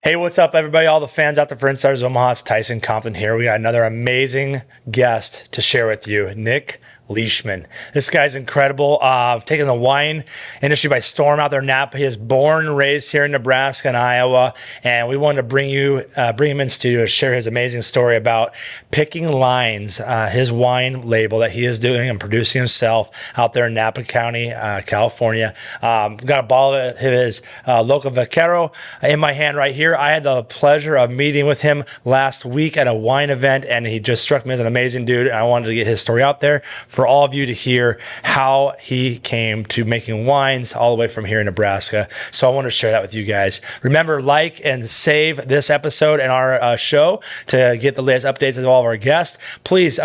Hey, what's up, everybody? All the fans out there for Insiders Omaha. It's Tyson Compton here. We got another amazing guest to share with you, Nick Leishman. This guy's incredible, taking the wine industry by storm out there in Napa. He is born and raised here in Nebraska and Iowa, and we wanted to bring him in studio to share his amazing story about picking lines, his wine label that he is doing and producing himself out there in Napa County, California. Got a bottle of his Local Vaquero in my hand right here. I had the pleasure of meeting with him last week at a wine event, and he just struck me as an amazing dude, and I wanted to get his story out there for all of you to hear how he came to making wines all the way from here in Nebraska. So I want to share that with you guys. Remember, like and save this episode and our show to get the latest updates of all of our guests. Please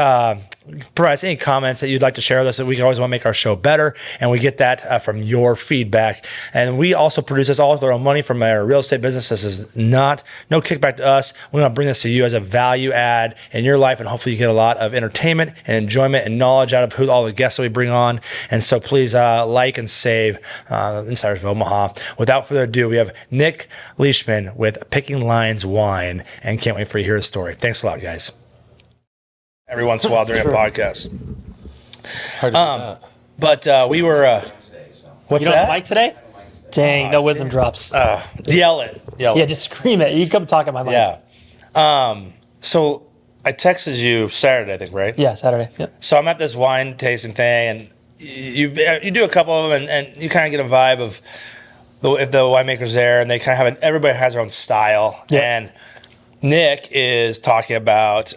provide us any comments that you'd like to share with us, that we can always want to make our show better, and we get that from your feedback. And we also produce this all with our own money from our real estate business. This is no kickback to us. We want to bring this to you as a value add in your life, and hopefully you get a lot of entertainment and enjoyment and knowledge out of all the guests that we bring on. And so please like and save Insiders of Omaha. Without further ado, we have Nick Leishman with Picking Lines Wine, and can't wait for you to hear his story. Thanks a lot, guys. Every once in a while during a podcast. Hard to do that. But we were. What's You don't that? have a mic today? Dang, no wisdom drops. Yell it. Yeah, just scream it. You come talk at my mic. Yeah. So I texted you Saturday, I think, right? Yeah, Saturday. Yep. So I'm at this wine tasting thing, and you do a couple of them, and you kind of get a vibe of if the winemaker's there, and they kind of have everybody has their own style. Yep. And Nick is talking about.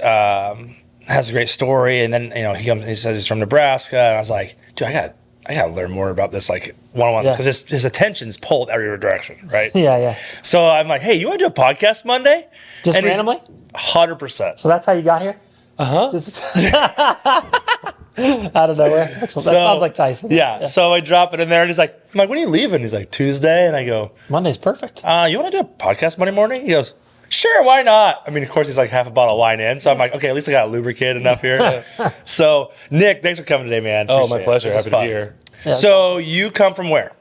Has a great story, and then he says he's from Nebraska, and I was like, dude, I gotta learn more about this, like one-on-one, because his attention's pulled every direction, right? Yeah. So I'm like, hey, you want to do a podcast Monday? Just And randomly? 100%. So that's how you got here? Just out of nowhere? That sounds like Tyson. Yeah. So I drop it in there, and I'm like, when are you leaving? He's like, Tuesday, and I go, Monday's perfect. you want to do a podcast Monday morning? He goes, sure, why not? I mean, of course, he's like half a bottle of wine in. So I'm like, okay, at least I got lubricated enough here. So, Nick, thanks for coming today, man. Oh, Appreciate my pleasure. it. This Happy is to fun. be here. Yeah. So, you come from where?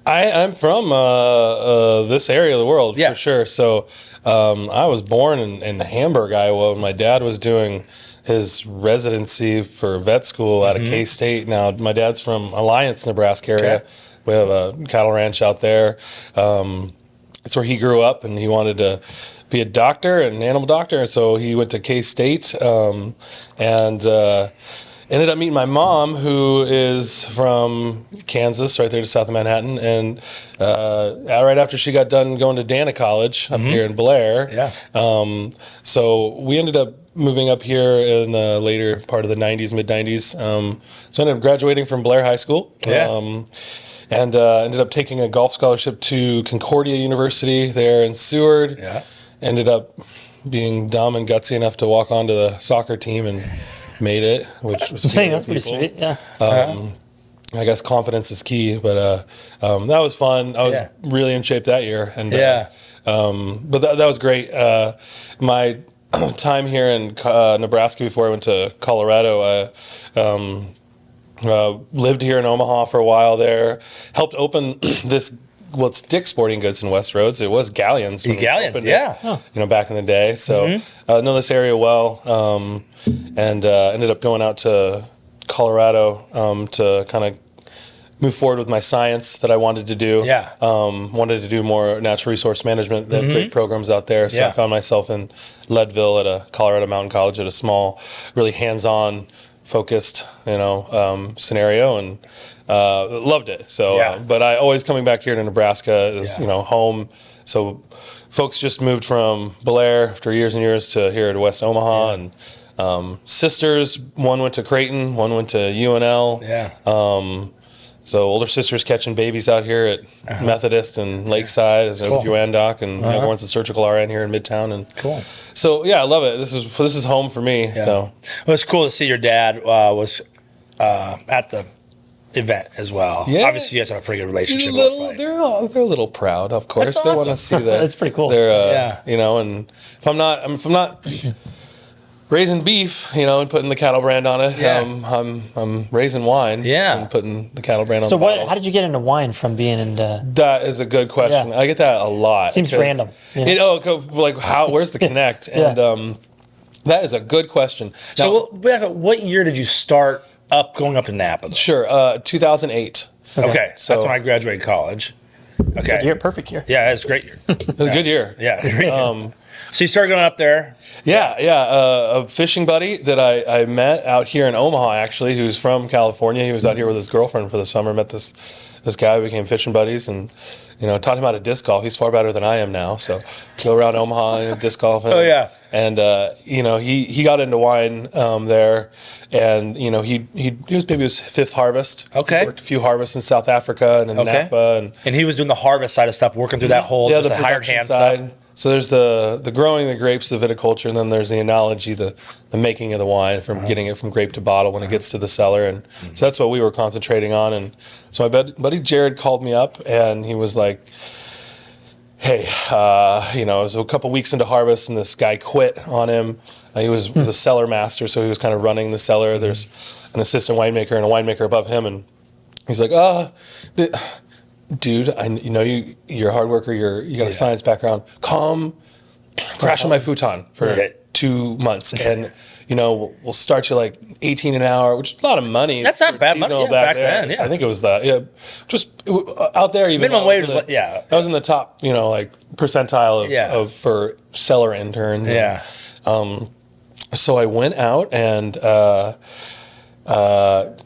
I'm from this area of the world, Yeah. for sure. So I was born in Hamburg, Iowa, when my dad was doing his residency for vet school out of K-State. Now, my dad's from Alliance, Nebraska area. Okay. We have a cattle ranch out there. That's where he grew up, and he wanted to be a doctor, an animal doctor, and so he went to K-State and ended up meeting my mom, who is from Kansas, right there to south of Manhattan, and right after she got done going to Dana College up here in Blair. Yeah. So we ended up moving up here in the later part of the 90s, mid-90s. So I ended up graduating from Blair High School. Yeah. And ended up taking a golf scholarship to Concordia University there in Seward. Yeah. Ended up being dumb and gutsy enough to walk onto the soccer team and made it, which was Dang, that's pretty sweet. Yeah. I guess confidence is key, but that was fun. I was really in shape that year, and but that was great. My time here in Nebraska before I went to Colorado, lived here in Omaha for a while there. Helped open this. Well, it's Dick's Sporting Goods in West Roads. It was Galleon's. When Galleon's, opened yeah. it, back in the day. So I know this area well, and ended up going out to Colorado to kind of move forward with my science that I wanted to do. Yeah. Wanted to do more natural resource management. They have great programs out there. So I found myself in Leadville at a Colorado Mountain College at a small, really hands-on, focused, scenario, and loved it. So, but I always coming back here to Nebraska is, home. So folks just moved from Blair after years and years to here to West Omaha, and sisters, one went to Creighton, one went to UNL. Yeah. So older sisters catching babies out here at Methodist and Lakeside as a Joanne Doc, and everyone's a surgical RN here in Midtown. And Cool. So I love it. This is home for me. Yeah. So Well, it's cool to see your dad was at the event as well. Yeah. Obviously, you guys have a pretty good relationship. they're a little proud, of course. That's They want to awesome. see that. It's pretty cool. They're and if I'm not raising beef, and putting the cattle brand on it. Yeah. I'm raising wine. Yeah. And putting the cattle brand on. So the bottles. how did you get into wine from being into? That is a good question. Yeah. I get that a lot. Seems 'cause random, you know? Where's the connect? Yeah. And that is a good question. So what year did you start going up to Napa? Though? Sure, 2008. Okay, So- that's when I graduated college. Okay. Perfect year. Yeah, it's a great year. It was a good year. Yeah, great year. So you started going up there. Yeah. A fishing buddy that I met out here in Omaha, actually, who's from California. He was out here with his girlfriend for the summer. Met this guy. We became fishing buddies, and taught him how to disc golf. He's far better than I am now. So go around Omaha and disc golf. Oh, yeah. And he got into wine there, and he was maybe his fifth harvest. Okay. He worked a few harvests in South Africa and in Napa, And he was doing the harvest side of stuff, working through that whole just the the hired production hand side. stuff. So there's the growing the grapes, the viticulture, and then there's the enology, the making of the wine from getting it from grape to bottle when it gets to the cellar. And so that's what we were concentrating on. And so my buddy Jared called me up, and he was like, hey, it was a couple weeks into harvest, and this guy quit on him. He was the cellar master, so he was kind of running the cellar. There's an assistant winemaker and a winemaker above him, and he's like, dude, you're a hard worker. You got a science background. Come crash on my futon for 2 months, and we'll start you like 18 an hour, which is a lot of money. That's not bad money back then. Yeah. I think it was that. Yeah, just out there. Even Minimum wage was that was in the top, percentile of for cellar interns. Yeah. So I went out and.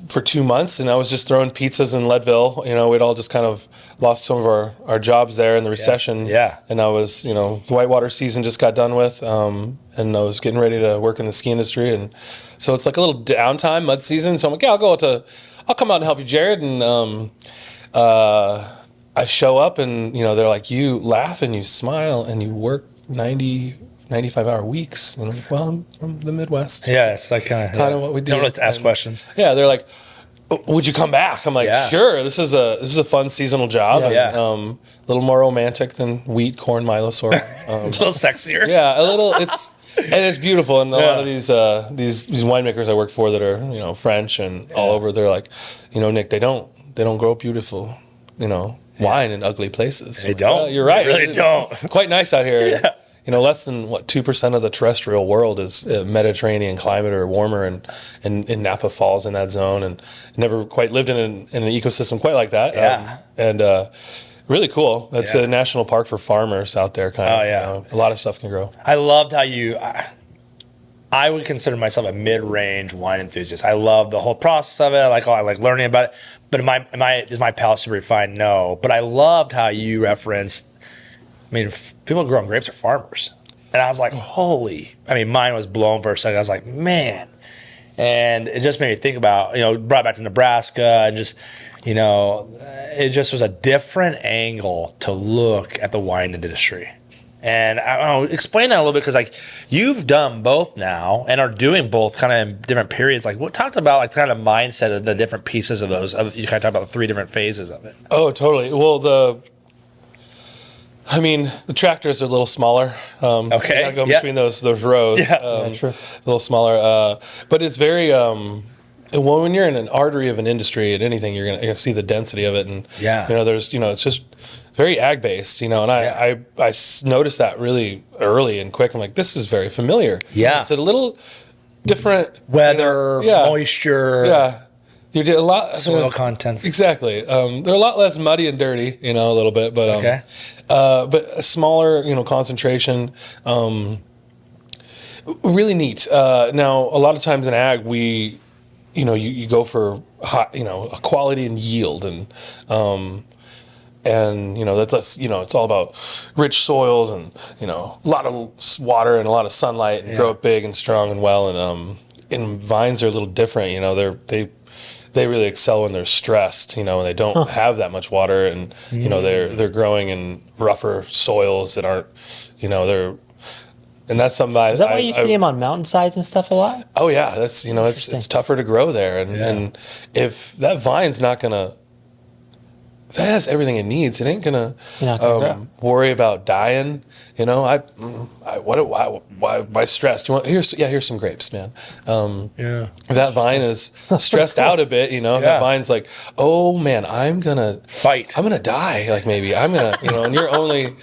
For 2 months, and I was just throwing pizzas in Leadville. We'd all just kind of lost some of our jobs there in the recession. Yeah. And I was, the whitewater season just got done with, and I was getting ready to work in the ski industry. And so it's like a little downtime, mud season. So I'm like, yeah, I'll come out and help you, Jared. And I show up, and, they're like, you laugh and you smile and you work 95-hour weeks. And I'm like, well, I'm from the Midwest. Yeah, it's like kind of what we do. Don't really ask questions. Yeah, they're like, would you come back? I'm like, Yeah. sure. This is a fun seasonal job. Yeah. And, a little more romantic than wheat, corn, milo sorghum. A little sexier. Yeah, a little. It's beautiful, and a lot of these winemakers I work for that are French and all over. They're like, Nick, they don't grow beautiful, wine in ugly places. They don't. Well, you're right. They really don't. Quite nice out here. Less than 2% of the terrestrial world is Mediterranean climate or warmer, and Napa falls in that zone, and never quite lived in an ecosystem quite like that. Yeah. Really cool. It's a national park for farmers out there. Kind of. Yeah. A lot of stuff can grow. I loved how I would consider myself a mid-range wine enthusiast. I love the whole process of it. I like learning about it. But is my palate super refined? No. But I loved how you referenced. People growing grapes are farmers. And I was like, mine was blown for a second. I was like, man. And it just made me think about, brought back to Nebraska and just, it just was a different angle to look at the wine industry. And I don't know, explain that a little bit, because you've done both now and are doing both kind of in different periods. What talked about kind of mindset of the different pieces of those. You kind of talk about the 3 different phases of it. Oh, totally. Well, the tractors are a little smaller. Okay. You gotta go between those rows. Yeah. True. A little smaller. But it's very, when you're in an artery of an industry and anything, you're gonna see the density of it. And, there's, it's just very ag based, and I noticed that really early and quick. I'm like, this is very familiar. Yeah. It's a little different. Weather, moisture. Yeah. You did a lot. Soil contents. Exactly. They're a lot less muddy and dirty, a little bit, but but a smaller, concentration. Really neat. Now, a lot of times in ag, we, you go for high, quality and yield, and that's it's all about rich soils and a lot of water and a lot of sunlight and grow it big and strong and well. And vines are a little different. They really excel when they're stressed, and they don't have that much water, and they're growing in rougher soils that aren't, and that's something Is that why you see them on mountainsides and stuff a lot? Oh yeah, that's it's tougher to grow there, and if that vine's not gonna that has everything it needs. It ain't gonna You're not gonna grow. worry about dying. You know, why stress? Do you want here's some grapes, man. If that vine is stressed out a bit, you know, if that vine's like, oh man, I'm gonna Fight. I'm gonna die. Like maybe I'm gonna, you know, and your only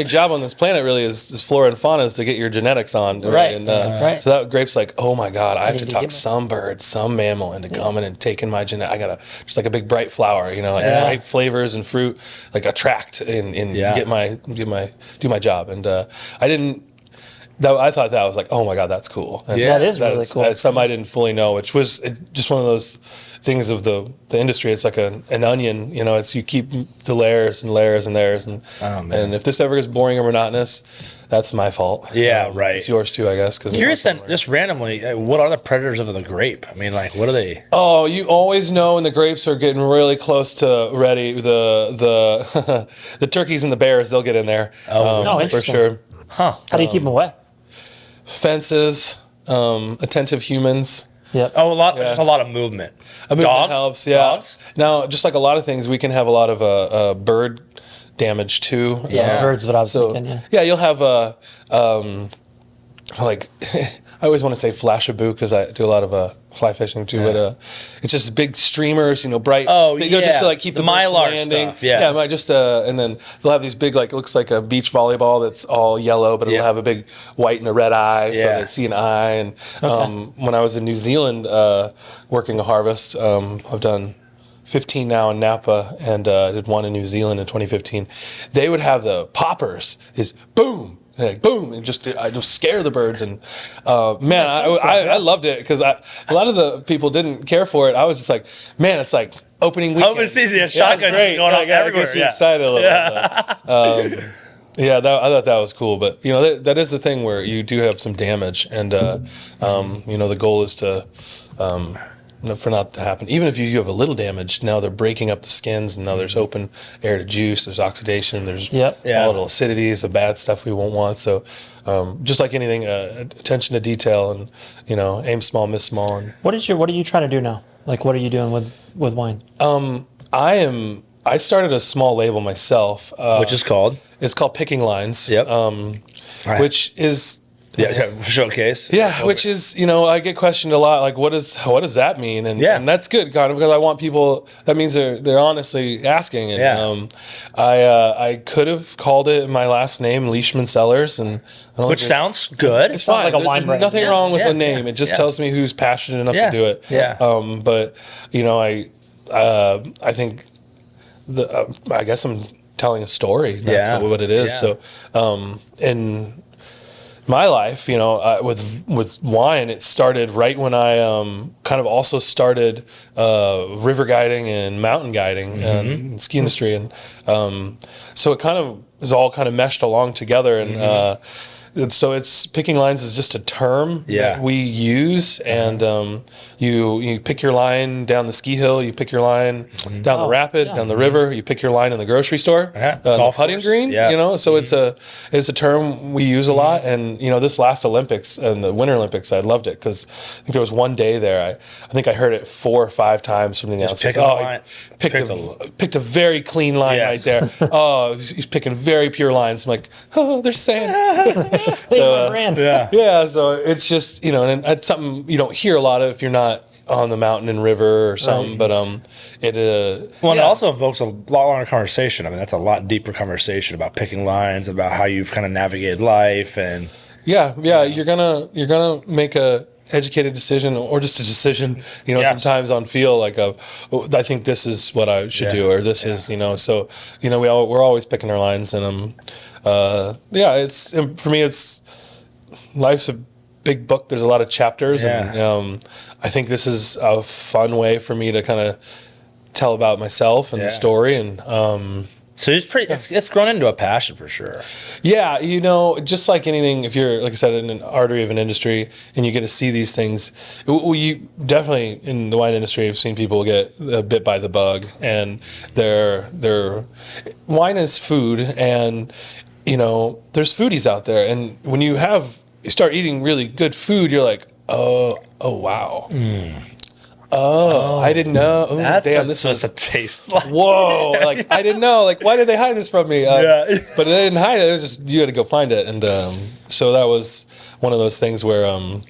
job on this planet really is flora and fauna is to get your genetics on, Right. And, Right. So that grape's like, oh my god, I have need to to talk get my- some bird, some mammal into coming and taking my genetic. I gotta just like a big bright flower, you know, like bright flavors and fruit, like attract and do my job. And I thought that was like, oh my god, that's cool. And That is really cool. That's something I didn't fully know, which was just one of those things of the industry. It's like an onion, you know. It's you keep the layers and layers and layers, and if this ever gets boring or monotonous, that's my fault. Yeah, right. It's yours too, I guess. Curious then, just randomly, what are the predators of the grape? I mean, like, what are they? Oh, you always know when the grapes are getting really close to ready. The the turkeys and the bears, they'll get in there. Oh, for interesting. sure. Huh. How do you keep them away? Fences, attentive humans. Yep. Oh, just a lot of movement. Movement Dogs? helps. Yeah. Dogs? Now, just like a lot of things, we can have a lot of bird damage too. Yeah, birds. What I was thinking. Yeah. You'll have like I always want to say flashabou because I do a lot of fly fishing too. But it's just big streamers, you know, bright. Oh, they go just to like keep The the birds from mylar landing. stuff, yeah. Might just and then they'll have these big like it looks like a beach volleyball that's all yellow, but it'll have a big white and a red eye, so Yeah. they see an eye. And when I was in New Zealand working a harvest, I've done 15 now in Napa and did one in New Zealand in 2015. They would have the poppers, is boom, like boom, and I just scare the birds. And man, I loved it because a lot of the people didn't care for it. I was just like, man, it's like opening weekend. Open season, yeah, it's shotguns great. going off It everywhere, gets me yeah. excited a little bit. Yeah, I thought that was cool, but you know that is the thing where you do have some damage, and you know the goal is to for not to happen. Even if you have a little damage, now they're breaking up the skins, and now there's open air to juice. There's oxidation. There's volatile acidities, the bad stuff we won't want. So just like anything, attention to detail, and you know, aim small, miss small. And What are you trying to do now? Like, what are you doing with wine? I started a small label myself, Which is called? it's called Picking Lines. Yep. Which is. Showcase. Yeah, which is, you know, I get questioned a lot, like what does that mean? And that's good, kind of, because I want people. That means they're honestly asking. And I could have called it my last name, Leishman Cellars, and I don't Which think sounds good. it's fine. like a wine There's brand. nothing wrong with Yeah, the name. It just tells me who's passionate enough to do it. Yeah. But you know, I think I guess I'm telling a story. That's what it is. Yeah. So in my life, you know, with wine, it started right when I kind of also started river guiding and mountain guiding and ski industry, and so it kind of is all kind of meshed along together, and so it's Picking Lines is just a term that we use, and you pick your line down the ski hill, you pick your line down the rapid, down the river, you pick your line in the grocery store, the putting green, you know. So it's a term we use a lot, and you know, this last Olympics and the Winter Olympics, I loved it because I think there was one day there I think I heard it 4 or 5 times from the announcers. Picked a very clean line right there. Oh, he's picking very pure lines. I'm like, oh, they're saying. Brand. So it's just, you know, and it's something you don't hear a lot of if you're not on the mountain and river or something. But it also invokes a lot longer conversation. I mean, that's a lot deeper conversation about picking lines, about how you've kind of navigated life, and you're gonna make a educated decision or just a decision, you know, sometimes on feel like I think this is what I should do, or this is, you know, so you know, we're always picking our lines, and it's for me, it's life's a big book. There's a lot of chapters, and I think this is a fun way for me to kind of tell about myself and the story, and so it's grown into a passion for sure. Yeah, you know, just like anything, if you're, like I said, in an artery of an industry and you get to see these things, you definitely in the wine industry have seen people get bit by the bug, and their wine is food, and you know, there's foodies out there, and when you start eating really good food, you're like, oh wow. Oh, I didn't know. Ooh, That's damn, what this it's was supposed to taste like. whoa. Like I didn't know. Like why did they hide this from me? Yeah. But they didn't hide it. It was just you had to go find it, and so that was one of those things where I'm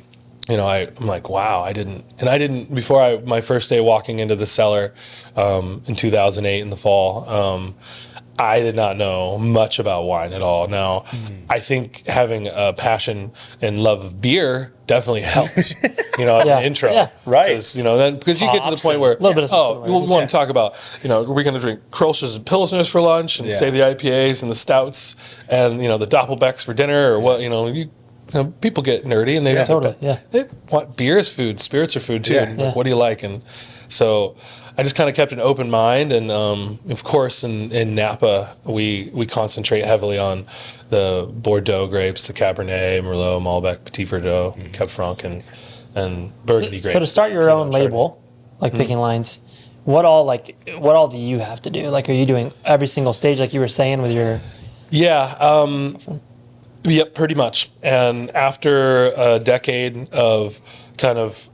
like, wow, I didn't before my first day walking into the cellar in 2008 in the fall. I did not know much about wine at all. Now, I think having a passion and love of beer definitely helps, as an intro. Yeah. Right. Because you get to the point where, little bit of some we similarities, want to talk about, we're going to drink Kolsch's and Pilsners for lunch and save the IPAs and the stouts and, the Doppelbecks for dinner or what, people get nerdy and they totally, they want beer is food, spirits are food too. Yeah. And like, what do you like? And so I just kind of kept an open mind, and of course, in Napa, we concentrate heavily on the Bordeaux grapes, the Cabernet, Merlot, Malbec, Petit Verdot, Cab Franc, and Burgundy grapes. So to start your own label, like picking lines, what all do you have to do? Like, are you doing every single stage, like you were saying with your? Yeah. Yep, pretty much. And after a decade of kind of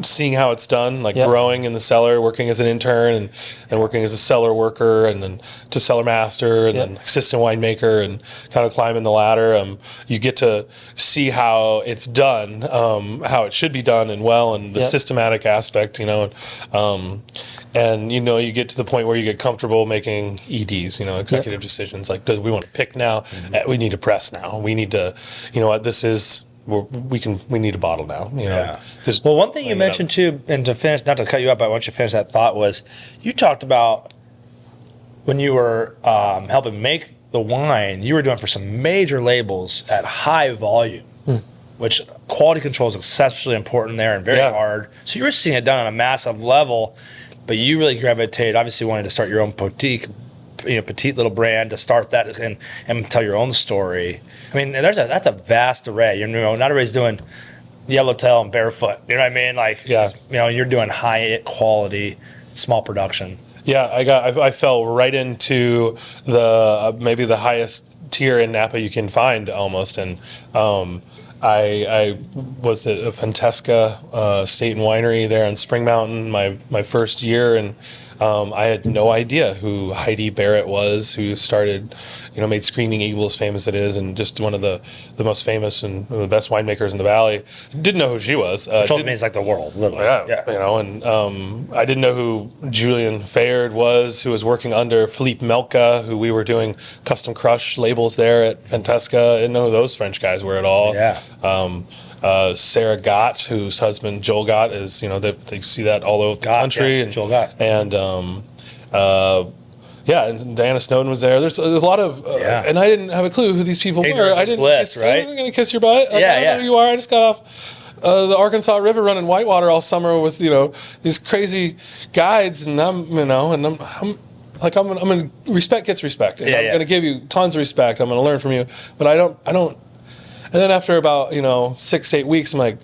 seeing how it's done, like growing in the cellar, working as an intern and working as a cellar worker and then to cellar master and then assistant winemaker and kind of climbing the ladder, you get to see how it's done, how it should be done and well, and the systematic aspect, and you get to the point where you get comfortable making EDs, executive decisions, like, do we want to pick now? We need to press now. We need to, this is, we need a bottle now. Well, one thing you mentioned too, and to finish, not to cut you up, but I want you to finish that thought, was you talked about when you were helping make the wine, you were doing for some major labels at high volume, which quality control is exceptionally important there and very hard. So you were seeing it done on a massive level, but you really gravitated, obviously wanted to start your own boutique, petite little brand, to start that and tell your own story. I mean, that's a vast array. Not everybody's doing Yellowtail and Barefoot. You know what I mean? Like, you're doing high quality, small production. Yeah, I fell right into the maybe the highest tier in Napa you can find almost, and I was at a Fantesca State and Winery there in Spring Mountain my first year, and I had no idea who Heidi Barrett was, who started, made Screaming Eagle as famous as it is, and just one of the most famous and one of the best winemakers in the valley. Didn't know who she was. Which means like the world, literally. And I didn't know who Julian Fayard was, who was working under Philippe Melka, who we were doing custom crush labels there at Fantesca. I didn't know who those French guys were at all. Sarah Gott, whose husband Joel Gott is, they see that all over the country. And Joel Gott. And and Diana Snowden was there. There's a lot of, and I didn't have a clue who these people were. I didn't bliss, right? I'm going to kiss your butt. I don't know who you are. I just got off the Arkansas River running whitewater all summer with these crazy guides, and I'm like, I'm gonna respect gets respect. And I'm gonna give you tons of respect. I'm gonna learn from you, but I don't. And then after about 6-8 weeks, I'm like,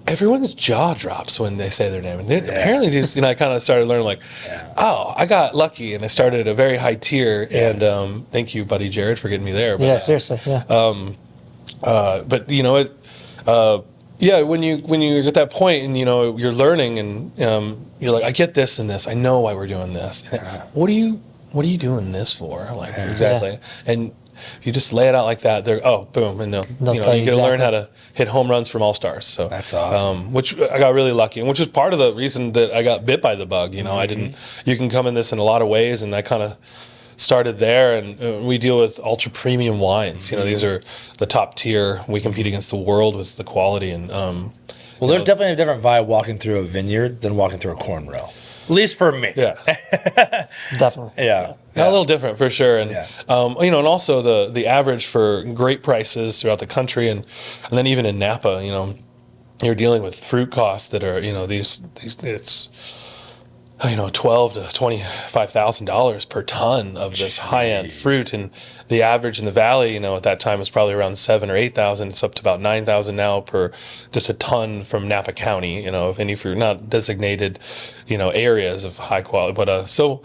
everyone's jaw drops when they say their name. And apparently these, I kind of started learning, like, oh, I got lucky, and I started at a very high tier. And thank you, buddy Jared, for getting me there. But, Seriously, but when you get that point and you're learning and you're like, I get this and this. I know why we're doing this. What are you doing this for? Like, exactly. And if you just lay it out like that, they're boom, and you get to learn how to hit home runs from all stars. So that's awesome. Which I got really lucky, and which is part of the reason that I got bit by the bug. I didn't. You can come in this in a lot of ways, and I kind of started there. And we deal with ultra premium wines. These are the top tier. We compete against the world with the quality. And there's definitely a different vibe walking through a vineyard than walking through a corn row. At least for me. Yeah. Definitely. Yeah. A little different for sure, and and also the average for great prices throughout the country, and then even in Napa, you're dealing with fruit costs that are these it's $12,000 to $25,000 per ton of this high end fruit, and the average in the valley, at that time was probably around $7,000 or $8,000. It's up to about $9,000 now per just a ton from Napa County, of any fruit, not designated, areas of high quality, but so.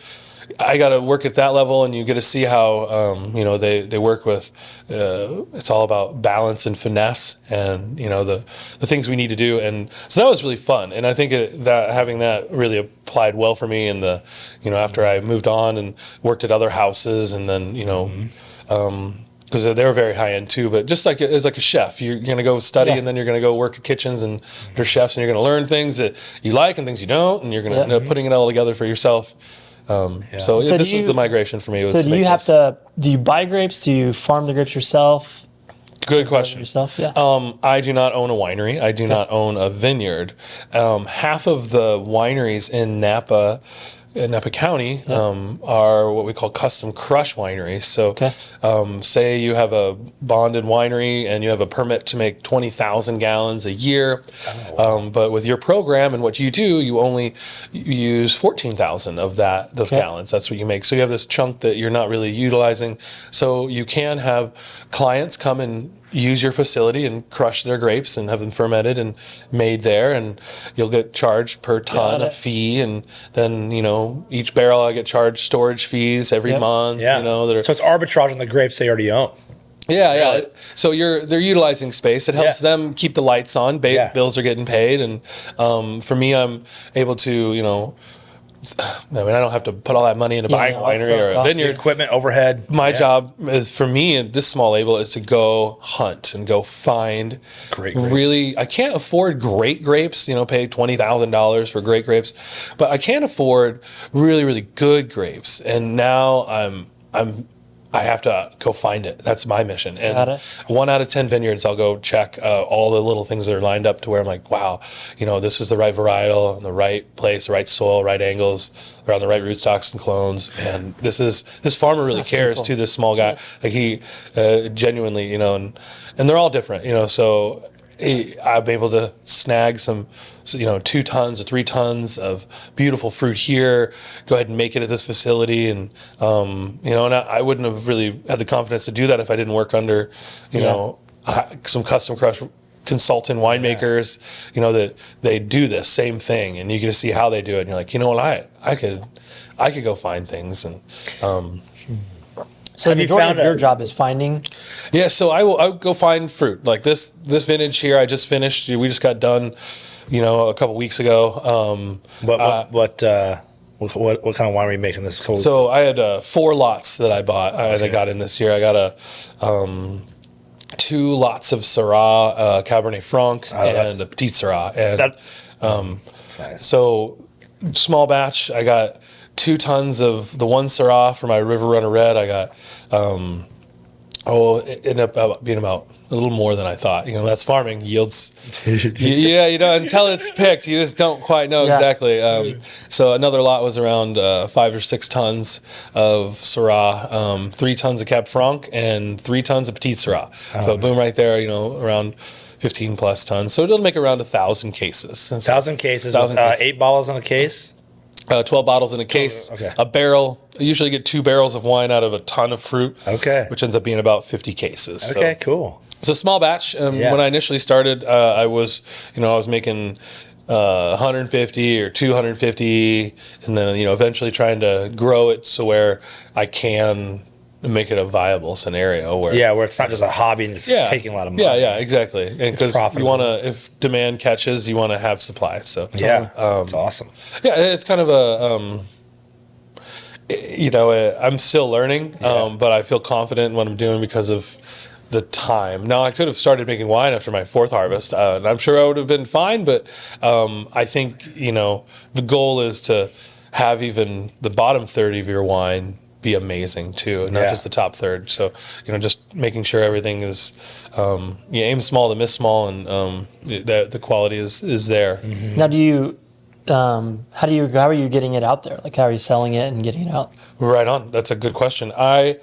I got to work at that level, and you get to see how they work with. It's all about balance and finesse, and the things we need to do, and so that was really fun. And I think that having that really applied well for me. In the after I moved on and worked at other houses, and then because they were very high end too. But just like as like a chef, you're going to go study, and then you're going to go work at kitchens and under chefs, and you're going to learn things that you like and things you don't, and you're going to end up putting it all together for yourself. So this was the migration for me. So do you buy grapes? Do you farm the grapes yourself? Good question. Yourself? Yeah. I do not own a winery. I do not own a vineyard. Half of the wineries in Napa County are what we call custom crush wineries. So say you have a bonded winery and you have a permit to make 20,000 gallons a year. But with your program and what you do, you only use 14,000 of those gallons. That's what you make. So you have this chunk that you're not really utilizing. So you can have clients come and use your facility and crush their grapes and have them fermented and made there, and you'll get charged per ton a fee, and then each barrel I get charged storage fees every month. So it's arbitrage on the grapes they already own. Yeah. So they're utilizing space. It helps them keep the lights on. Bills are getting paid, and for me, I'm able to I don't have to put all that money into buying a winery or a vineyard. Equipment, overhead. My job is, for me, at this small label, is to go hunt and go find great grapes. Really, I can't afford great grapes, pay $20,000 for great grapes, but I can afford really, really good grapes. And now I have to go find it. That's my mission. And 1 out of 10 vineyards, I'll go check all the little things that are lined up to where I'm like, wow, this is the right varietal, the right place, the right soil, right angles, around the right rootstocks and clones. And this farmer really cares to this small guy. Like he genuinely, and they're all different, so I'm able to snag some, 2 tons or 3 tons of beautiful fruit here, go ahead and make it at this facility. And, and I wouldn't have really had the confidence to do that if I didn't work under, some custom crush consultant winemakers, that they do this same thing, and you get to see how they do it. And you're like, I could go find things. And, so the majority of your job is finding? Yeah, so I'll go find fruit. Like this vintage here, I just finished. We just got done, a couple weeks ago. What kind of wine are you making this? So I had 4 lots that I bought. I got in this year. I got 2 lots of Syrah, Cabernet Franc, and a Petit Syrah. And nice. So small batch. I got 2 tons of the one Syrah for my River Runner Red. I got, it ended up being about a little more than I thought. That's farming yields. Until it's picked, you just don't quite know exactly. So another lot was around 5 or 6 tons of Syrah, 3 tons of Cab Franc, and 3 tons of Petit Syrah. So boom, right there, around 15 plus tons. So it'll make around 1,000 cases. 1,000 cases. 8 bottles in a case. 12 bottles in a case, a barrel. I usually get 2 barrels of wine out of a ton of fruit, which ends up being about 50 cases. Okay, cool. It's a small batch. When I initially started, I was making 150 or 250, and then eventually trying to grow it so where I can make it a viable scenario where it's not just a hobby and it's taking a lot of money. Yeah, exactly. And because you want to, if demand catches, you want to have supply. So it's awesome. Yeah, it's kind of I'm still learning, but I feel confident in what I'm doing because of the time. Now, I could have started making wine after my 4th harvest, and I'm sure I would have been fine, but I think, the goal is to have even the bottom third of your wine be amazing too, not just the top third. So, just making sure everything is, you aim small to miss small, and the quality is there. Mm-hmm. Now, how are you getting it out there? Like, how are you selling it and getting it out? Right on. That's a good question. I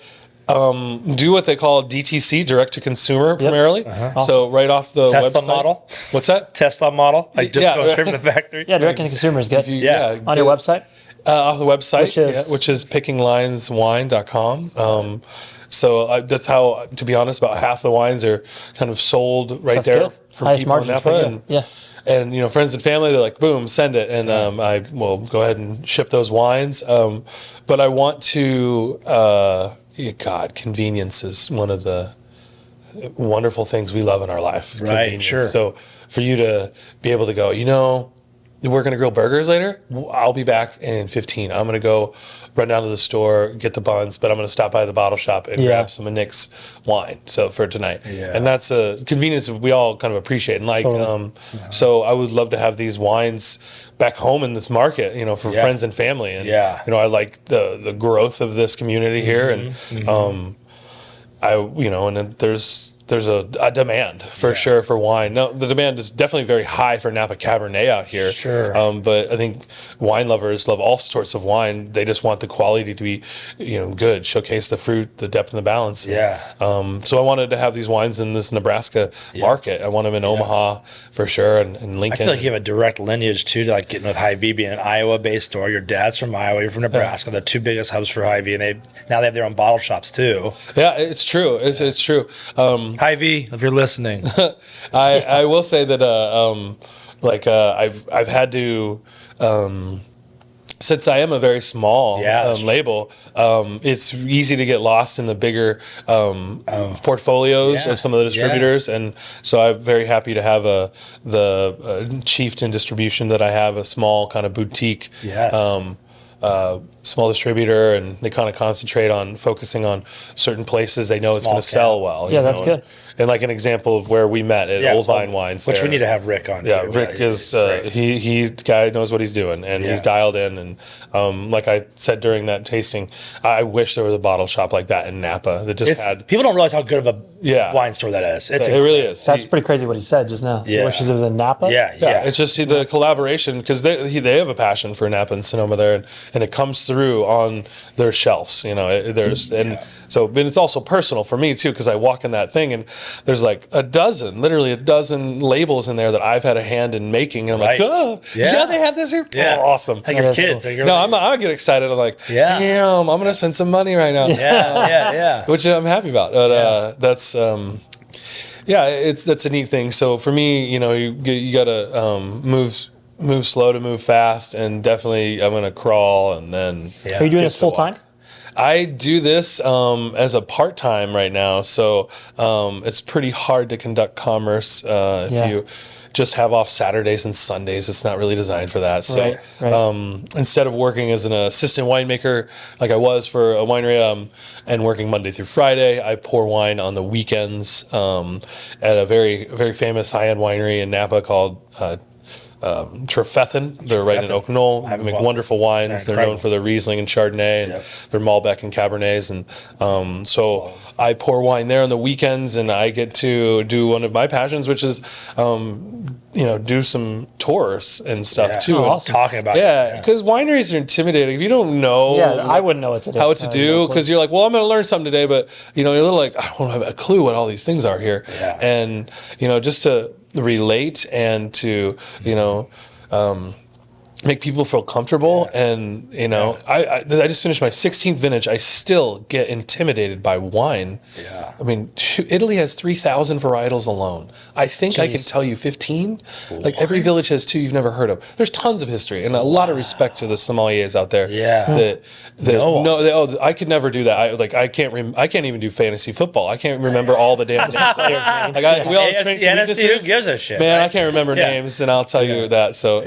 do what they call DTC, direct to consumer, primarily. Awesome. So right off the Tesla website. model. What's that? Tesla model. Like just go straight from the factory. Yeah, direct to consumer is good. On your website. Off the website, which is pickinglineswine.com. So that's how, to be honest, about half the wines are kind of sold right there good. from Highest people in margins Napa. for you. and friends and family, they're like, boom, send it, and I will go ahead and ship those wines. But I want to, God, convenience is one of the wonderful things we love in our life. Right, Convenience. sure. So for you to be able to go, we're going to grill burgers later. I'll be back in 15. I'm going to go run down to the store, get the buns, but I'm going to stop by the bottle shop and grab some of Nick's wine. So for tonight, and that's a convenience we all kind of appreciate and like. Totally. So I would love to have these wines back home in this market, for friends and family. And I like the growth of this community here, and and then there's a demand for sure for wine. Now, the demand is definitely very high for Napa Cabernet out here. Sure. But I think wine lovers love all sorts of wine. They just want the quality to be, good, showcase the fruit, the depth, and the balance. Yeah. So I wanted to have these wines in this Nebraska market. I want them in Omaha for sure, and Lincoln. I feel like you have a direct lineage too to like getting with Hy-Vee being an Iowa-based store. Your dad's from Iowa, you're from Nebraska, the two biggest hubs for Hy-Vee, and they have their own bottle shops too. Yeah, it's true. It's true. Hy-Vee, if you're listening, I will say that I've had to. Since I am a very small label, it's easy to get lost in the bigger portfolios of some of the distributors, and so I'm very happy to have the Chieftain distribution that I have, a small kind of boutique. Small distributor, and they kind of concentrate on focusing on certain places they know it's going to sell well. Yeah, that's good. And like an example of where we met at Old Vine Wines, which we need to have Rick on. Yeah, too. Rick is he the guy knows what he's doing, and he's dialed in. And like I said during that tasting, I wish there was a bottle shop like that in Napa that just had. People don't realize how good of a wine store that is. It really is. That's pretty crazy what he said just now. He wishes it was in Napa. Yeah. It's just the collaboration, because they have a passion for Napa and Sonoma there, and it comes through on their shelves. So, but it's also personal for me too, because I walk in that thing and there's like literally a dozen labels in there that I've had a hand in making, and I'm like, they have this here. Yeah. Oh, awesome. Like your kids. Cool. I get excited. I'm like, damn, I'm gonna spend some money right now. Which I'm happy about. But that's. That's a neat thing. So for me, you gotta move slow to move fast, and definitely I'm gonna crawl and then. Are you doing this full time? I do this as a part-time right now, so it's pretty hard to conduct commerce if you just have off Saturdays and Sundays. It's not really designed for that. So instead of working as an assistant winemaker like I was for a winery and working Monday through Friday, I pour wine on the weekends at a very, very famous high-end winery in Napa called Trefethen. They're right in Oak Knoll. They make wonderful wines. They're known for their Riesling and Chardonnay, and their Malbec and Cabernets. And so I pour wine there on the weekends, and I get to do one of my passions, which is, do some tours and stuff too. Oh, awesome. Talking about because wineries are intimidating. If you don't know, I wouldn't know what to do. How to do, because you're like, well, I'm going to learn something today, but you're a little like, I don't have a clue what all these things are here, and just to relate and to make people feel comfortable. And I just finished my 16th vintage. I still get intimidated by wine. I mean, Italy has 3,000 varietals alone. I think I can tell you 15. Like every village has 2 you've never heard of. There's tons of history, and a lot of respect to the sommeliers out there. I could never do that. I can't even do fantasy football. I can't remember all the damn names. We all have strengths and weaknesses. Who gives a shit? Man, I can't remember names, and I'll tell you that. So,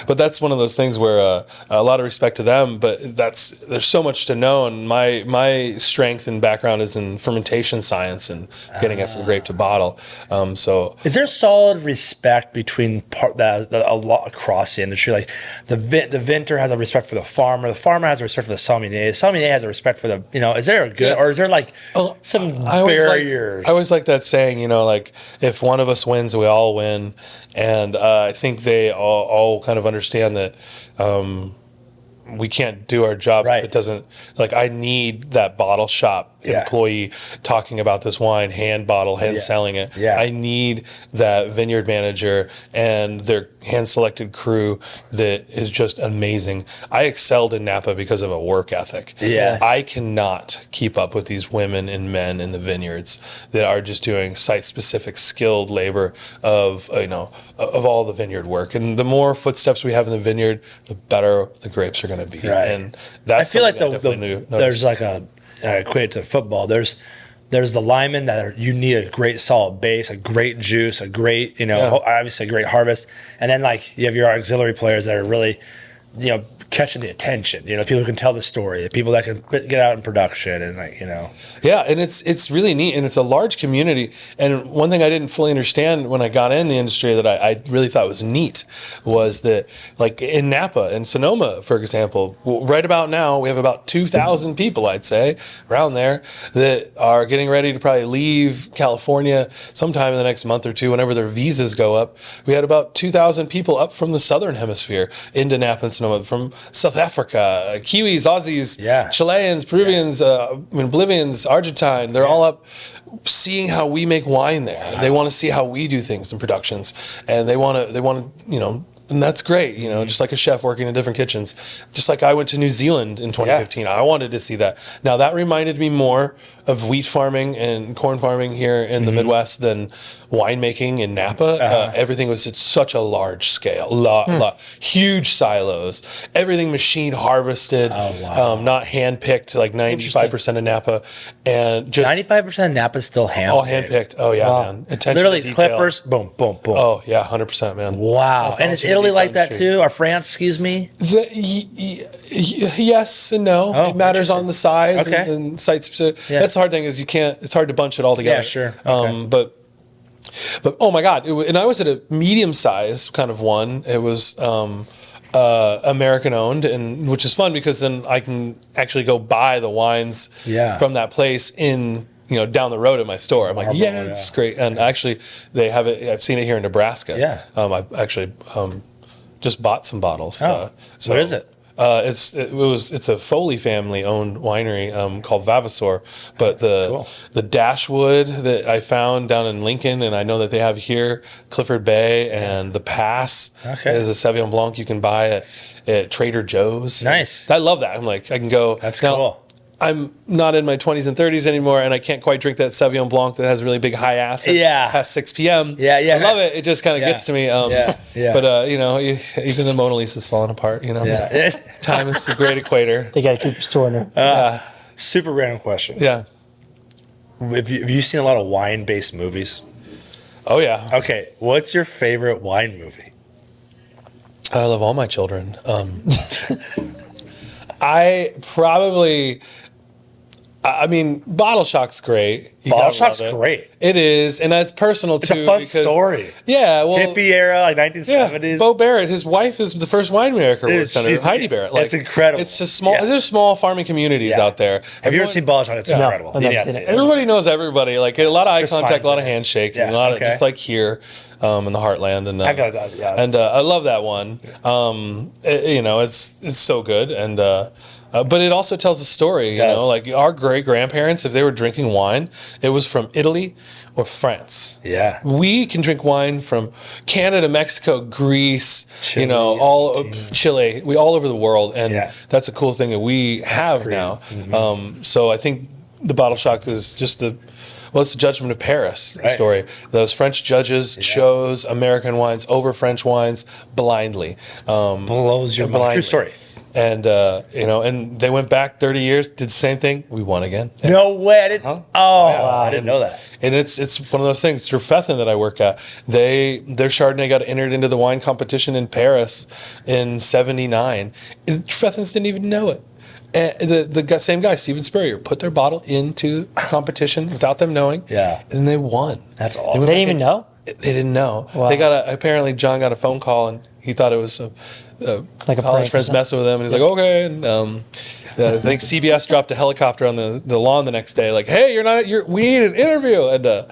but that's one of those things where a lot of respect to them. But there's so much to know, and my strength and background is in fermentation science and getting it from grape to bottle. So, is there solid respect between a lot across the industry? Like the vintner has a respect for the farmer has a respect for the sommelier has a respect for the is there a good or is there like some barriers? I always like that saying, like if one of us wins, we all win, and I think they all kind of understand that. we can't do our jobs if it doesn't, like, I need that bottle shop employee talking about this wine, hand selling it. I need that vineyard manager and their hand selected crew that is just amazing. I excelled in Napa because of a work ethic. I cannot keep up with these women and men in the vineyards that are just doing site specific skilled labor of of all the vineyard work. And the more footsteps we have in the vineyard, the better the grapes are going to be. And that's, I feel like there's like I equate it to football. There's the linemen that you need a great solid base, a great juice, a great, obviously a great harvest. And then like you have your auxiliary players that are really, catching the attention, people who can tell the story, the people that can get out in production and and it's really neat, and it's a large community. And one thing I didn't fully understand when I got in the industry that I really thought was neat was that, like in Napa and Sonoma, for example, right about now we have about 2,000 people, I'd say, around there, that are getting ready to probably leave California sometime in the next month or two whenever their visas go up. We had about 2,000 people up from the southern hemisphere into Napa and Sonoma, from South Africa, Kiwis, Aussies, Chileans, Peruvians, Bolivians, Argentine. They're all up seeing how we make wine there. Wow. They want to see how we do things in productions, and they want to, and that's great, just like a chef working in different kitchens. Just like I went to New Zealand in 2015. I wanted to see that. Now, that reminded me more of wheat farming and corn farming here in the Midwest than winemaking in Napa. Everything was at such a large scale, huge silos, everything machine harvested, not hand picked, like 95% of Napa. And just 95% of Napa is still hand all hand picked. Oh yeah, man. Attention literally to detail. clippers, boom, boom, boom. Oh yeah, 100%, man. Wow. That's and is Italy like that too? Or France, excuse me? Yes and no. It matters on the size and site specific. That's the hard thing, is it's hard to bunch it all together. Yeah, sure. But oh my God, and I was at a medium size kind of one. It was American owned, and which is fun because then I can actually go buy the wines from that place in down the road at my store. I'm like, it's great. And actually, they have it. I've seen it here in Nebraska. I actually just bought some bottles. So what is it? It's a Foley family owned winery called Vavasor, but the Dashwood that I found down in Lincoln, and I know that they have here, Clifford Bay, and the Pass is a Sauvignon Blanc you can buy at Trader Joe's. Nice. I love that. I'm like, I can go. That's cool. I'm not in my 20s and 30s anymore, and I can't quite drink that Sauvignon Blanc that has really big high acid past 6 p.m. I love it. It just kind of gets to me. But, even the Mona Lisa's falling apart, Time is the great equator. They got to keep restoring her. Super random question. Yeah. Have you seen a lot of wine-based movies? Oh, yeah. Okay. What's your favorite wine movie? I love all my children. Bottle Shock's great. Bottle Shock's great. It is, and that's personal too. It's a fun story. Yeah, well, hippie era, like 1970s. Yeah, Bo Barrett, his wife is the first winemaker. Heidi Barrett. It's incredible. It's a small. There's small farming communities out there. Have you ever seen Bottle Shock? It's incredible. Everybody knows everybody. Like a lot of eye contact, a lot of handshaking, a lot of just like here. In the Heartland, and I love that one. It's so good, and but it also tells a story. Like our great grandparents, if they were drinking wine, it was from Italy or France. Yeah, we can drink wine from Canada, Mexico, Greece, Chile, Chile. We all over the world, and that's a cool thing that we have now. So I think the Bottle Shock is just it's the Judgment of Paris story. Those French judges chose American wines over French wines blindly. Blows your mind. True story. And and they went back 30 years, did the same thing. We won again. No way! I didn't. I didn't know that. And it's one of those things. Trefethen that I work at, their Chardonnay got entered into the wine competition in Paris in '79. Trefethens didn't even know it. And the same guy, Steven Spurrier, put their bottle into competition without them knowing. Yeah. And they won. That's awesome. They didn't even know? They didn't know. Wow. Apparently John got a phone call and he thought it was like a college friends messing with him. And he's like, okay. And I think CBS dropped a helicopter on the lawn the next day. Like, hey, we need an interview. And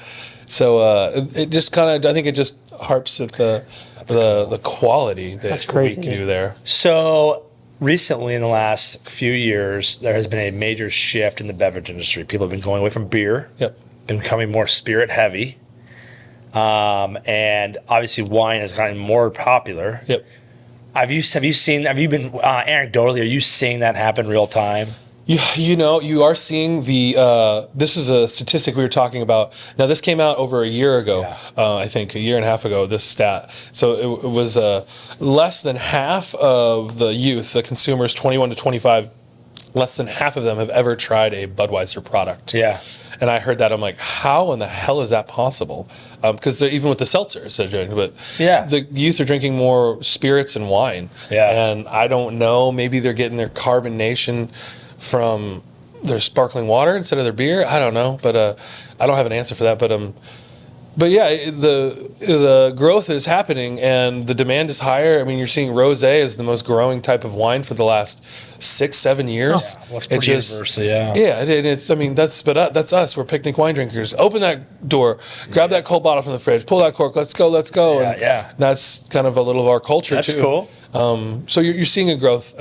so it just kind of, I think it just harps at the quality that we can do there. So recently, in the last few years, there has been a major shift in the beverage industry. People have been going away from beer, Yep. been becoming more spirit heavy, and obviously wine has gotten more popular. Yep. Have you been anecdotally? Are you seeing that happen real time? You are seeing this is a statistic we were talking about. Now, this came out over a year ago, I think a year and a half ago, this stat. So it was less than half of the youth, the consumers 21 to 25, less than half of them have ever tried a Budweiser product. Yeah. And I heard that, I'm like, how in the hell is that possible? Because even with the seltzers, they're drinking, but the youth are drinking more spirits and wine. Yeah. And I don't know, maybe they're getting their carbonation from their sparkling water instead of their beer. I don't know, but I don't have an answer for that. But yeah, the growth is happening and the demand is higher. I mean, you're seeing rosé is the most growing type of wine for the last 6-7 years. Well, it's pretty universal, yeah. Yeah, it's. I mean, that's us. We're picnic wine drinkers. Open that door, grab that cold bottle from the fridge, pull that cork. Let's go. Yeah. And that's kind of a little of our culture That's too. cool. So you're seeing a growth.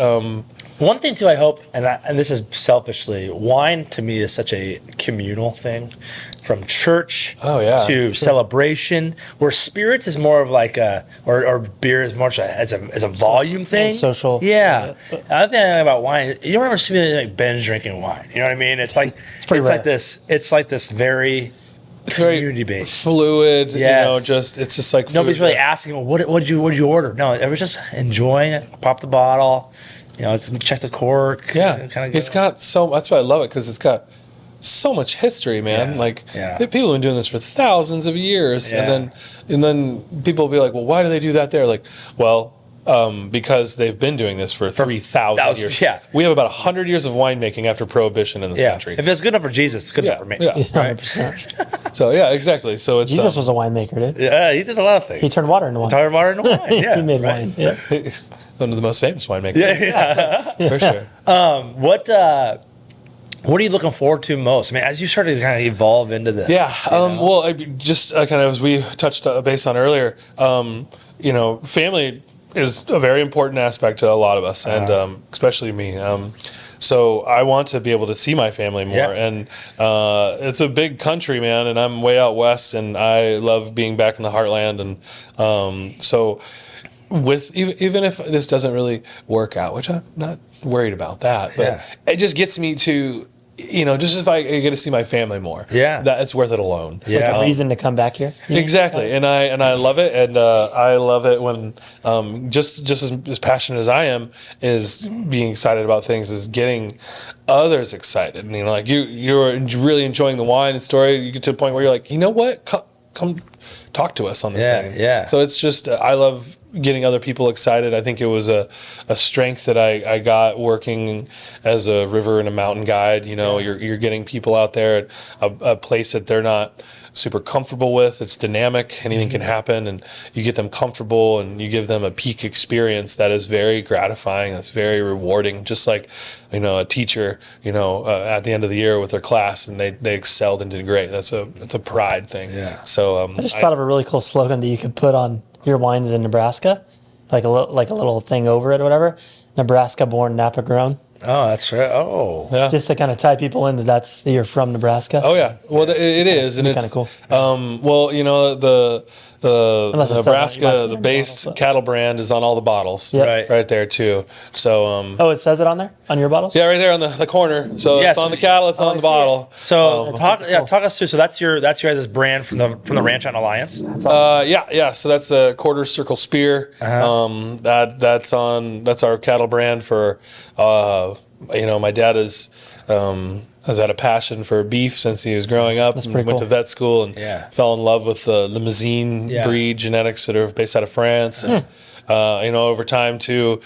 One thing too, I hope, and this is selfishly, wine to me is such a communal thing, from church to celebration, where spirits is more of like or beer is more as a volume thing, and social. Yeah. Another thing I think about wine, you don't ever see me like binge drinking wine. You know what I mean? It's like pretty rare. It's like this very community based, fluid. Yes. It's just like nobody's food. really asking, well, what'd you order? No, everyone's just enjoying it. Pop the bottle. It's check the cork. Yeah, kind it's got so. That's why I love it, because it's got so much history, man. People have been doing this for thousands of years, and then people will be like, well, why do they do that there? Like, well, because they've been doing this for 3,000 years. Yeah, we have about 100 years of winemaking after Prohibition in this country. If it's good enough for Jesus, it's good enough for me. Yeah, 100%. So yeah, exactly. So it's Jesus was a winemaker, dude. Yeah, he did a lot of things. He turned water into wine. Turned water into wine. Yeah, he made wine. Yeah. one of the most famous winemakers. Yeah. For sure. What are you looking forward to most? I mean, as you started to kind of evolve into this. Yeah. Well, I just kind of, as we touched base on earlier, family is a very important aspect to a lot of us, and especially me. So I want to be able to see my family more, and it's a big country, man, and I'm way out west, and I love being back in the heartland, and so with even if this doesn't really work out, which I'm not worried about that, but it just gets me to, just if I get to see my family more, that's worth it alone. Like a reason to come back here. Exactly, and I love it, and I love it when just as passionate as I am is being excited about things, is getting others excited. And, like you're really enjoying the wine and story. You get to a point where you're like, you know what, come talk to us on this thing. Yeah. So it's just I love getting other people excited. I think it was a strength that I got working as a river and a mountain guide. You're getting people out there at a place that they're not super comfortable with. It's dynamic. Anything can happen, and you get them comfortable and you give them a peak experience that is very gratifying. That's very rewarding. Just like, a teacher, at the end of the year with their class and they excelled and did great. That's a pride thing. Yeah. So I just thought of a really cool slogan that you could put on your wines in Nebraska, like a little thing over it or whatever. Nebraska born, Napa grown. Oh, that's right. Oh, yeah. Just to kind of tie people in that you're from Nebraska. Oh yeah. Well, it is, and it's kind of cool. The Unless it says Nebraska, on the the base bottle, cattle brand is on all the bottles, Yep. right there too. So Oh, it says it on there? On your bottles? yeah, right there on the corner. So Yes. it's on the cattle, it's on the bottle. So That's cool. talk us through. So that's your guys' brand from the Ranch on Alliance. Yeah. So that's a quarter circle spear. That's our cattle brand for. My dad has had a passion for beef since he was growing up. That's And pretty went cool. to vet school and fell in love with the limousine Yeah. breed genetics that are based out of France. And, over time too,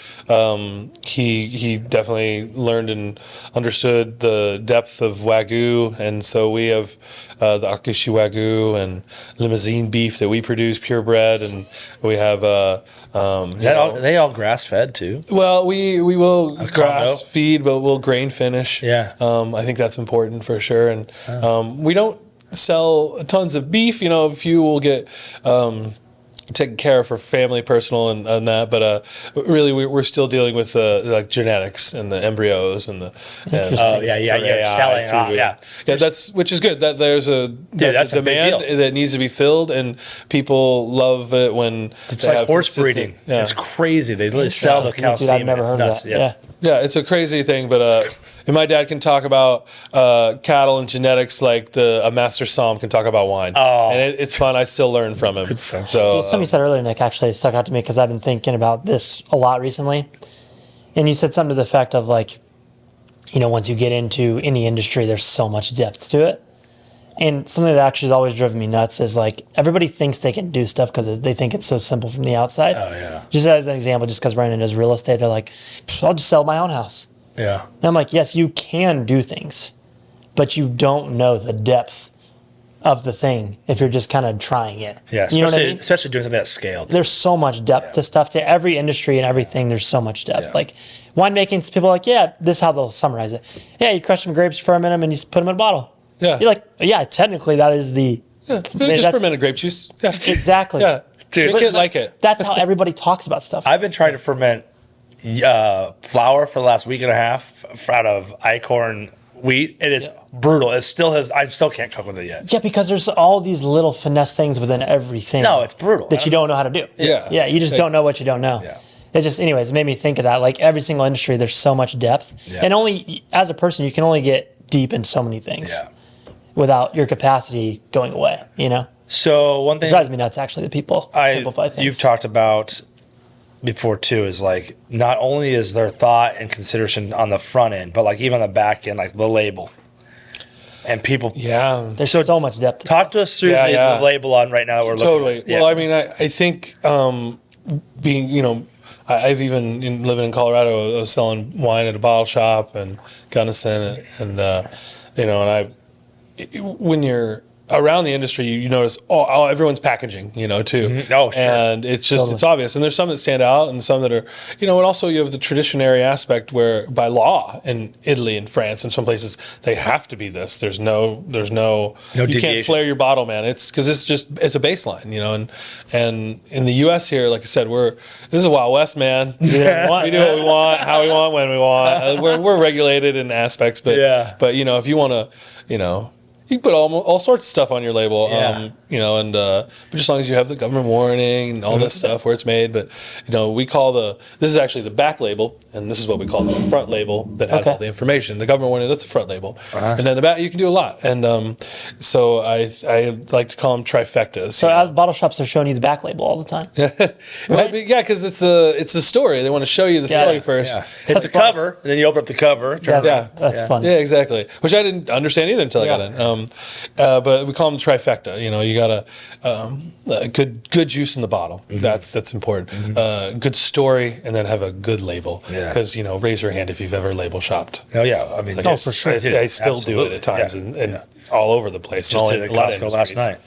he definitely learned and understood the depth of Wagyu, and so we have the Akishi Wagyu and limousine beef that we produce, purebred, and we have Are they all grass fed too? well, we will combo? grass feed, but we'll grain finish. Yeah. I think that's important for sure. And we don't sell tons of beef. A few will get taken care of for family, personal, and that. But really, we're still dealing with like genetics and the embryos and the selling off, That's which is good. That there's a that's a big demand deal. that needs to be filled, and people love it when It's they like have horse consistent- breeding. Yeah. It's crazy. They literally sell the cow Dude, I've semen. never It's heard nuts. of that. Yeah. Yeah, it's a crazy thing, but and my dad can talk about cattle and genetics like a master somm can talk about wine. Oh. And it's fun. I still learn from him. so Something you said earlier, Nick, actually stuck out to me because I've been thinking about this a lot recently. And you said something to the effect of like, once you get into any industry, there's so much depth to it. And something that actually has always driven me nuts is like everybody thinks they can do stuff because they think it's so simple from the outside. Oh, yeah. Just as an example, just because Brandon does real estate, they're like, I'll just sell my own house. Yeah. And I'm like, yes, you can do things, but you don't know the depth of the thing if you're just kind of trying it. Yeah. You know what I mean? Especially doing something at scale. There's so much depth to stuff, to every industry and everything. There's so much depth. Yeah. Like winemaking, people are like, yeah, this is how they'll summarize it. Yeah, you crush some grapes, ferment them, and you put them in a bottle. Yeah. You're like, yeah, technically that is the just that's- fermented grape juice. Yeah. exactly. Yeah. Dude. Drink it like it. That's how everybody talks about stuff. I've been trying to ferment flour for the last week and a half out of Eichhorn wheat. It is brutal. It still has. I still can't cook with it yet. Yeah, because there's all these little finesse things within everything. No, it's brutal. That you don't know how to do. Yeah. Yeah, you just don't know what you don't know. Yeah. It just, anyways, it made me think of that. Like every single industry, there's so much depth. Yeah. And only, as a person, you can only get deep in so many things Yeah. without your capacity going away, So one It thing drives me nuts, actually, that people simplify things. you've talked about before too is like not only is there thought and consideration on the front end, but like even on the back end, like the label. And people Yeah. There's so much depth. To talk to us through the label on right now that we're Totally. looking at. Well, I mean, I think being, I've even living in Colorado, I was selling wine at a bottle shop and Gunnison, and when you're around the industry, you notice everyone's packaging, too. Mm-hmm. Oh, sure. And it's just it's obvious. And there's some that stand out, and some that are, and also you have the traditionary aspect where by law in Italy and France and some places they have to be this. There's no you deviation. can't flare your bottle, man. It's because it's a baseline, and in the U.S. here, like I said, this is a Wild West, man. We do what we want, how we want, when we want. We're regulated in aspects, but if you want to, you can put all sorts of stuff on your label, but just as long as you have the government warning and all this stuff where it's made. But we call this is actually the back label, and this is what we call the front label that has all the information. The government warning, that's the front label, and then the back you can do a lot. And so I like to call them trifectas. So as bottle shops are showing you the back label all the time. Because it's the story. They want to show you the story first. Yeah. It's a cover, and then you open up the cover. That's funny. Yeah, exactly. Which I didn't understand either until I got in. But we call them trifecta. You got a good juice in the bottle. Mm-hmm. That's important. Good story, and then have a good label. Yeah. Because raise your hand if you've ever label shopped. Oh yeah, I mean, for sure. I still do it at times, and all over the place. Just and did a lot Costco of last industries. night.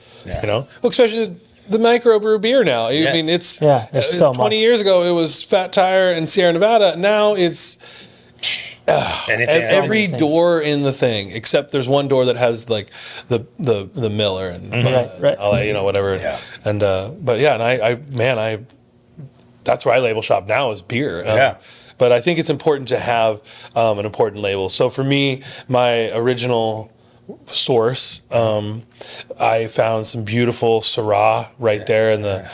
Yeah. Well, especially the microbrew beer now. I mean, it's there's so 20 much. years ago it was Fat Tire and Sierra Nevada. Now it's every Things. door in the thing, except there's one door that has like the Miller and Right. whatever. Yeah. And but yeah, and I that's where I label shop now is beer. But I think it's important to have an important label. So for me, my original source, I found some beautiful Syrah right there in the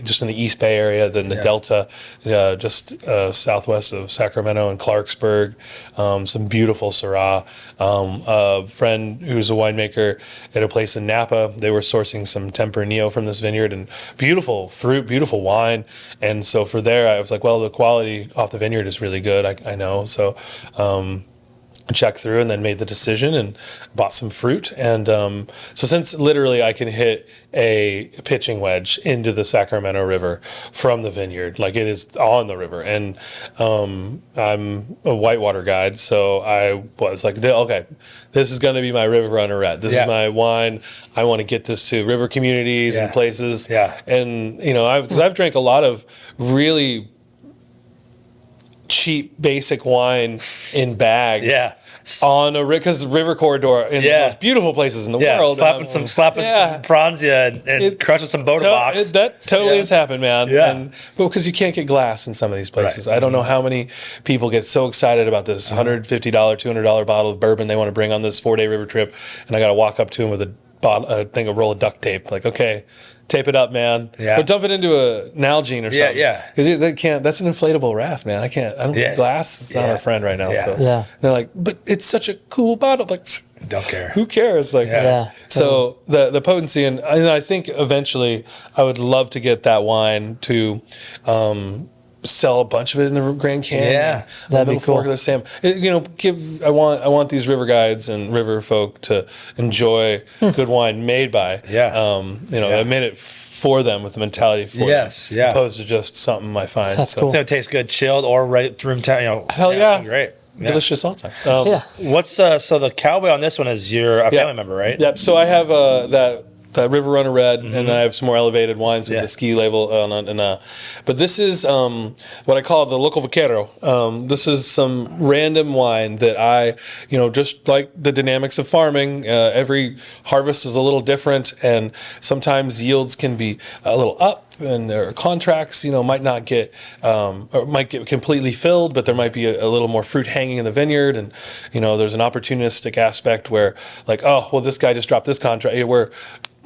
just in the East Bay area, then the Delta, just southwest of Sacramento and Clarksburg. Some beautiful Syrah. A friend who's a winemaker at a place in Napa, they were sourcing some Tempranillo from this vineyard, and beautiful fruit, beautiful wine. And so for there, I was like, well, the quality off the vineyard is really good. I know. So checked through and then made the decision and bought some fruit. And so since literally I can hit a pitching wedge into the Sacramento River from the vineyard, like it is on the river. And I'm a whitewater guide, so I was like, okay, this is going to be my river runnerette. This is my wine. I want to get this to river communities and places. Yeah. And, because I've drank a lot of really cheap basic wine in bags. on a because the river corridor in the most beautiful places in the world. Slapping some Franzia and crushing some Boda box. That totally has happened, man. Yeah. But because you can't get glass in some of these places. I don't know how many people get so excited about this $150, $200 bottle of bourbon they want to bring on this 4-day river trip, and I got to walk up to them with a roll of duct tape. Like, okay, tape it up, man. Yeah. Or dump it into a Nalgene or something. Yeah. Because they can't. That's an inflatable raft, man. I don't. Glass is not our friend right now. Yeah. So they're like, but it's such a cool bottle. Like, don't care. Who cares? Like, so the potency, and I think eventually I would love to get that wine to sell a bunch of it in the Grand Canyon. Yeah, that'd be cool. Fork of the Sam. I want these river guides and river folk to enjoy good wine made by. I made it for them with the mentality for them, opposed to just something I find. That's cool. So it tastes good, chilled, or right room temp. Hell yeah, great. Yeah. Delicious all times. What's so the cowboy on this one is a family member, right? Yep. So I have that River Runner Red, and I have some more elevated wines with the ski label on it. But this is what I call the local vaquero. This is some random wine that I, just like the dynamics of farming, every harvest is a little different, and sometimes yields can be a little up, and their contracts, might not get, or might get completely filled, but there might be a little more fruit hanging in the vineyard, and there's an opportunistic aspect where, like, oh, well, this guy just dropped this contract, where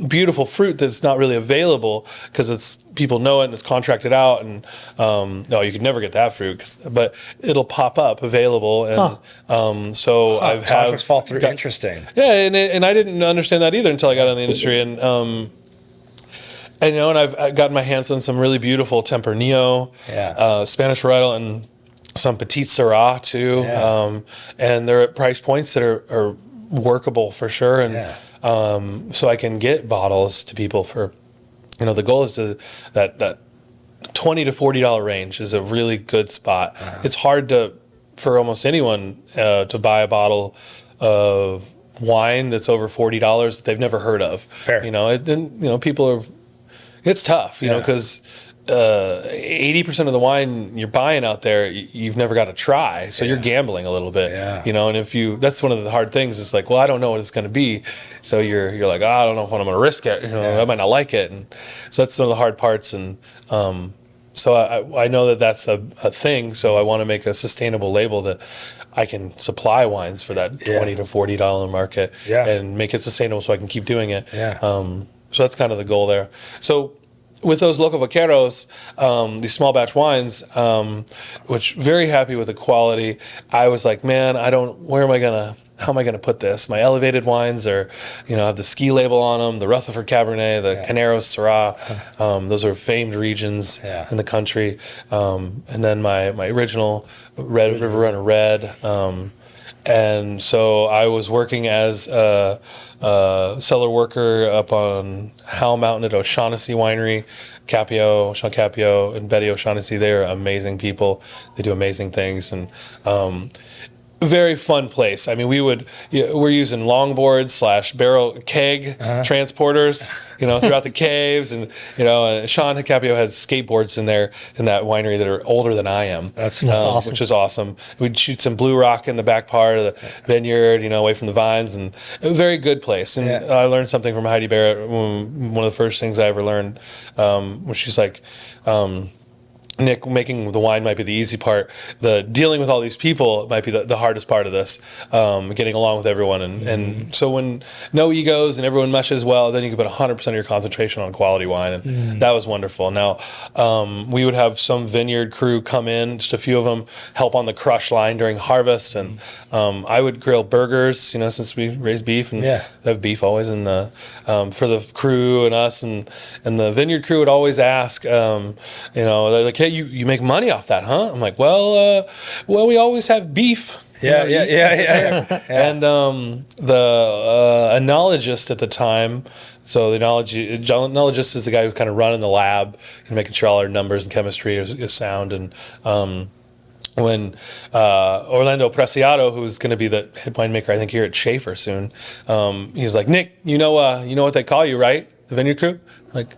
beautiful fruit that's not really available because it's people know it and it's contracted out, and no, you could never get that fruit, but it'll pop up available, and so I've contracts fall through. Interesting. Yeah, and I didn't understand that either until I got in the industry, and I've gotten my hands on some really beautiful Tempranillo, Spanish varietal, and some Petite Syrah too, and they're at price points that are workable for sure, and so I can get bottles to people for, the goal is that $20 to $40 range is a really good spot. It's hard for almost anyone to buy a bottle of wine that's over $40 that they've never heard of. Fair. People are. It's tough, because 80% of the wine you're buying out there, you've never got to try. So you're gambling a little bit, and that's one of the hard things. It's like, well, I don't know what it's going to be. So you're like, oh, I don't know if I'm going to risk it. I might not like it. And so that's some of the hard parts. And so I know that that's a thing. So I want to make a sustainable label that I can supply wines for that $20 to $40 market and make it sustainable so I can keep doing it. So that's kind of the goal there. So with those local vaqueros, these small batch wines, which very happy with the quality. I was like, man, how am I gonna put this? My elevated wines are, have the ski label on them, the Rutherford Cabernet, the Caneros Syrah. Those are famed regions in the country. And then my original River Runner Red. And so I was working as a cellar worker up on Howell Mountain at O'Shaughnessy Winery, Sean Capio and Betty O'Shaughnessy. They're amazing people. They do amazing things, and very fun place. I mean, we're using longboards / barrel keg transporters, throughout the caves, and Sean Capio has skateboards in that winery that are older than I am. That's awesome. Which is awesome. We'd shoot some blue rock in the back part of the vineyard, away from the vines, and a very good place. And I learned something from Heidi Barrett. One of the first things I ever learned, when she's like, Nick, making the wine might be the easy part. The dealing with all these people might be the hardest part of this. Getting along with everyone, and so when no egos and everyone meshes well, then you can put 100% of your concentration on quality wine, and that was wonderful. Now we would have some vineyard crew come in, just a few of them, help on the crush line during harvest, and I would grill burgers. Since we raise beef and have beef always in the for the crew and us, and the vineyard crew would always ask, they're like, hey, you make money off that, huh? I'm like, well, we always have beef. Yeah. And the enologist at the time, so the enologist is the guy who's kind of running the lab and making sure all our numbers and chemistry is sound. And when Orlando Preciado, who's going to be the head winemaker, I think, here at Schaefer soon, he's like, Nick, you know what they call you, right? The vineyard crew? I'm like,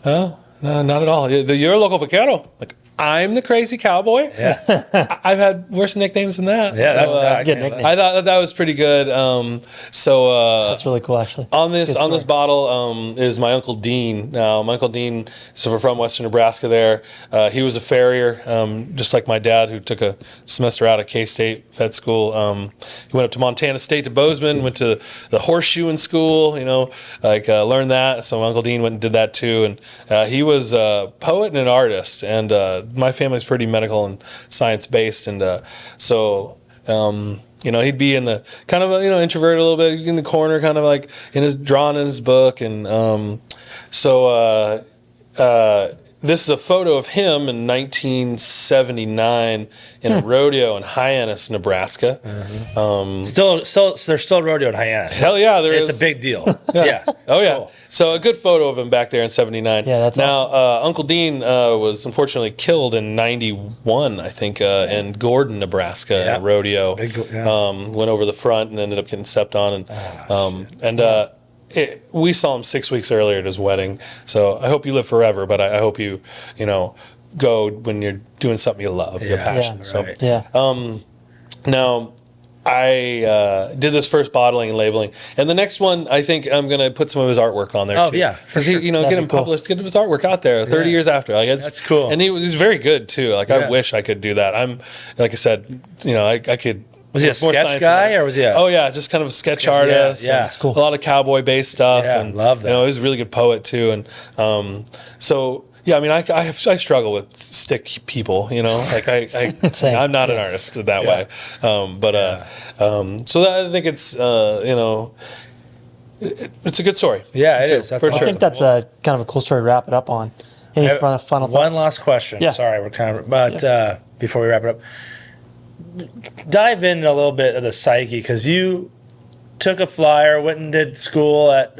oh. No, not at all. You're a local vaquero. Like, I'm the crazy cowboy. Yeah. I've had worse nicknames than that. Yeah, So, that's a good nickname. I thought that was pretty good. That's really cool, actually. On this Good story. bottle is my Uncle Dean. Now, my Uncle Dean, so we're from Western Nebraska there. He was a farrier, just like my dad, who took a semester out of K-State Vet School. He went up to Montana State to Bozeman, went to the horseshoeing school, learned that. So my Uncle Dean went and did that too. And he was a poet and an artist. And my family's pretty medical and science-based. And he'd be in the kind of introverted a little bit in the corner, kind of like drawing in his book, and this is a photo of him in 1979 in a rodeo in Hyannis, Nebraska. There's still a rodeo in Hyannis. Hell yeah, there is. It's a big deal. Yeah. Oh yeah. Cool. So a good photo of him back there in '79. Yeah, that's now Uncle Dean was unfortunately killed in '91, I think, in Gordon, Nebraska, in a rodeo. Went over the front and ended up getting stepped on, we saw him 6 weeks earlier at his wedding. So I hope you live forever, but I hope you go when you're doing something you love, your passion. Yeah, so right. Yeah. now. I did this first bottling and labeling, and the next one I think I'm gonna put some of his artsaartwork on there. Oh, too. yeah, for because sure. get That'd him be cool. published, get his artwork out there. 30 years after, That's cool. And he was very good too. Like I wish I could do that. I'm like I said, I could. Was he a more sketch science guy than- or was he a... Oh yeah, just kind of a sketch artist. Yeah, and it's cool. A lot of cowboy based stuff. Yeah, and love that. he was a really good poet too. And so yeah, I mean, I struggle with stick people. Like Same. I'm not an artist that way. So that, I think it's it's a good story. Yeah, it is. That's for awesome. sure. I think that's a kind of a cool story to wrap it up on. Any final thoughts? One last question. Yeah. Sorry, we're kind of... But before we wrap it up, dive in a little bit of the psyche, because you took a flyer, went and did school at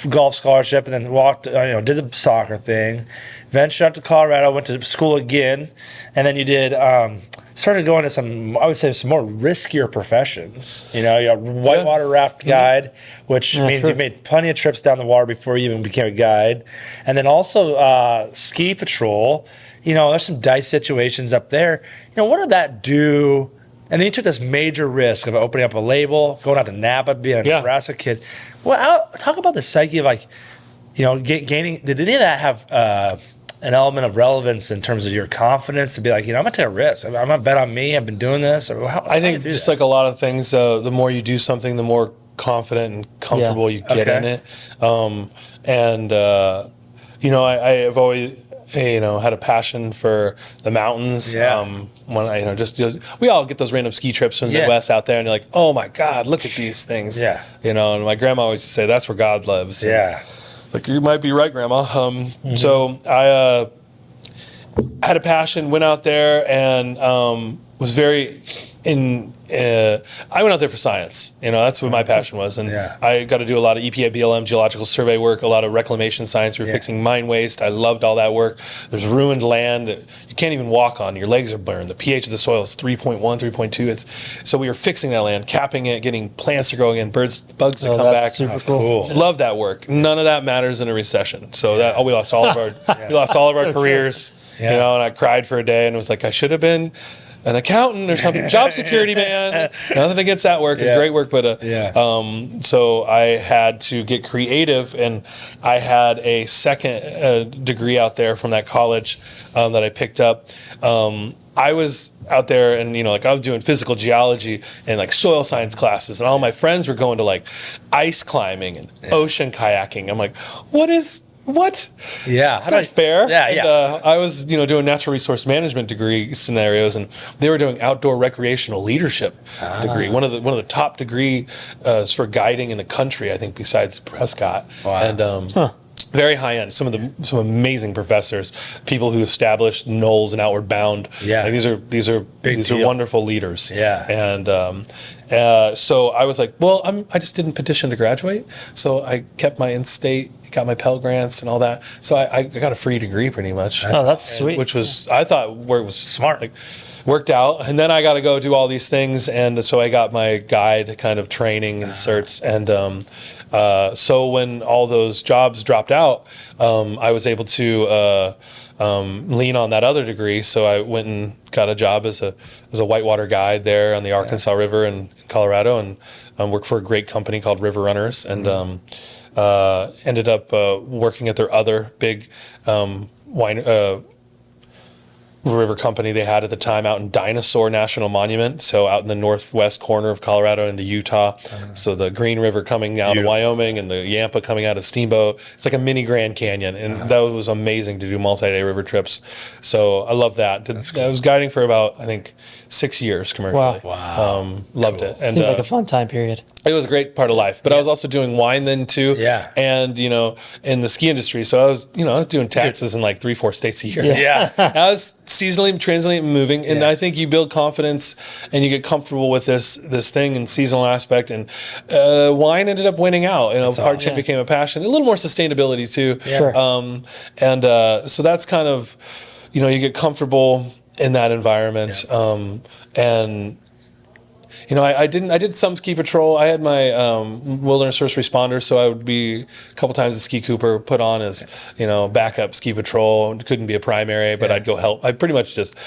golf scholarship, and then did the soccer thing. Ventured out to Colorado, went to school again, and then you did started going to some, I would say, some more riskier professions. You're a whitewater raft guide, which means you made plenty of trips down the water before you even became a guide, and then also ski patrol. There's some dice situations up there. What did that do? And then you took this major risk of opening up a label, going out to Napa, being a Nebraska kid. Well, talk about the psyche of gaining. Did any of that have an element of relevance in terms of your confidence to be like, I'm gonna take a risk. I'm gonna bet on me. I've been doing this. I think just like a lot of things, the more you do something, the more confident and comfortable you get in it. I've always had a passion for the mountains. When I we all get those random ski trips from the Midwest out there, and you're like, oh my God, look at these things. And my grandma always used to say, that's where God lives. And like, you might be right, Grandma. So I had a passion, went out there, and was very I went out there for science. That's what my passion was. And I got to do a lot of EPA, BLM, geological survey work, a lot of reclamation science. We were fixing mine waste. I loved all that work. There's ruined land that you can't even walk on. Your legs are burned. The pH of the soil is 3.1, 3.2. So we were fixing that land, capping it, getting plants to grow again, bugs to come back. Super cool. Love that work. None of that matters in a recession. So we lost all of our careers. And I cried for a day and was like, I should have been an accountant or something. Job security, man. Nothing against that work. It's great work, but so I had to get creative, and I had a second degree out there from that college that I picked up. I was out there, and I was doing physical geology and like soil science classes, and all my friends were going to like ice climbing and ocean kayaking. I'm like, what? Yeah, it's not fair. Yeah. I was, doing natural resource management degree scenarios, and they were doing outdoor recreational leadership degree. One of the top degree for guiding in the country, I think, besides Prescott. Wow. And very high end. Some amazing professors, people who established Knowles and Outward Bound. Yeah, like, these are wonderful leaders. Yeah, and so I was like, well, I just didn't petition to graduate, so I kept my in-state, got my Pell Grants and all that. So I got a free degree pretty much. Oh, that's sweet. Which was, I thought, where it was smart. Like, worked out, and then I got to go do all these things, and so I got my guide kind of training and certs, and so when all those jobs dropped out, I was able to lean on that other degree. So I went and got a job as a whitewater guide there on the Arkansas River in Colorado, and worked for a great company called River Runners, and ended up working at their other big wine river company they had at the time out in Dinosaur National Monument, so out in the northwest corner of Colorado into Utah. So the Green River coming out of Wyoming and the Yampa coming out of Steamboat. It's like a mini Grand Canyon, and that was amazing to do multi-day river trips. So I love that. I was guiding for about, I think, 6 years commercially. Wow. Loved it. And Seems like a fun time period. it was a great part of life, but I was also doing wine then too. Yeah. And, in the ski industry. So I was doing taxes in like 3-4 states a year. Yeah. I was seasonally, transiently moving. And I think you build confidence and you get comfortable with this thing and seasonal aspect. And wine ended up winning out. Hardship became a passion. A little more sustainability too. Sure. So that's kind of, you get comfortable in that environment. And I did some ski patrol. I had my wilderness first responder, so I would be a couple times a ski cooper, put on as backup ski patrol. Couldn't be a primary, but I'd go help. I pretty much just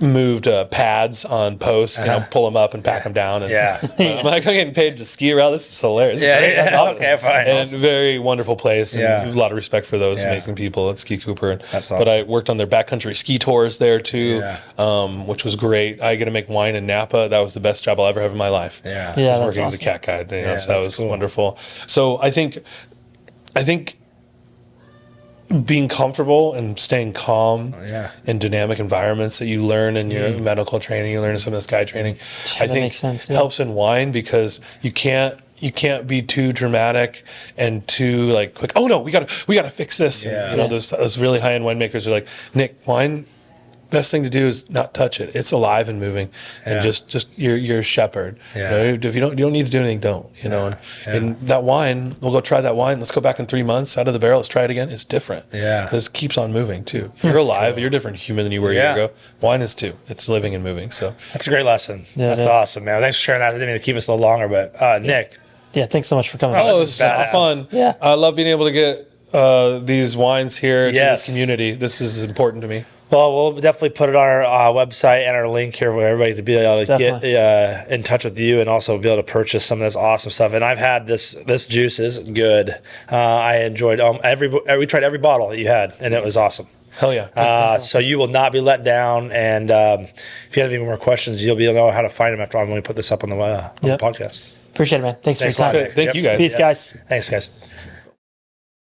moved pads on posts, pull them up and pack them down. And, I'm like, I'm getting paid to ski around. This is hilarious. Yeah, That's awesome. Okay, fine. And very wonderful place. And a lot of respect for those amazing people at Ski Cooper. That's awesome. But I worked on their backcountry ski tours there too, which was great. I get to make wine in Napa. That was the best job I'll ever have in my life. Yeah. Yeah, I was that's working as a awesome. cat guide. So that was cool. wonderful. So I think being comfortable and staying calm in dynamic environments that you learn in your medical training, you learn in some of this guide training, I think makes sense, helps in wine because you can't be too dramatic and too like quick. Oh no, we gotta fix this. Yeah. Those really high end winemakers are like, Nick, wine, best thing to do is not touch it. It's alive and moving, and just you're a shepherd. Yeah. If you don't need to do anything, don't. And that wine, we'll go try that wine. Let's go back in 3 months out of the barrel. Let's try it again. It's different. Yeah. Because it keeps on moving too. You're alive. You're a different human than you were a year ago. Wine is too. It's living and moving. So That's a great lesson. Yeah, That's it is. awesome, man. Thanks for sharing that. I didn't mean to keep us a little longer, but Nick. Yeah, thanks so much for coming. it this was is badass. fun. Yeah. I love being able to get these wines here to Yes. this community. This is important to me. Well, we'll definitely put it on our website and our link here for everybody to be able to Definitely. get in touch with you and also be able to purchase some of this awesome stuff. And I've had this juice is good. I enjoyed we tried every bottle that you had, and it was awesome. Hell yeah. So you will not be let down. And if you have any more questions, you'll be able to know how to find them after I'm going to put this up on the Yep. podcast. Appreciate it, man. Thanks for your Thanks a lot, time. Nick. Thank you guys. Peace, guys. Thanks, guys.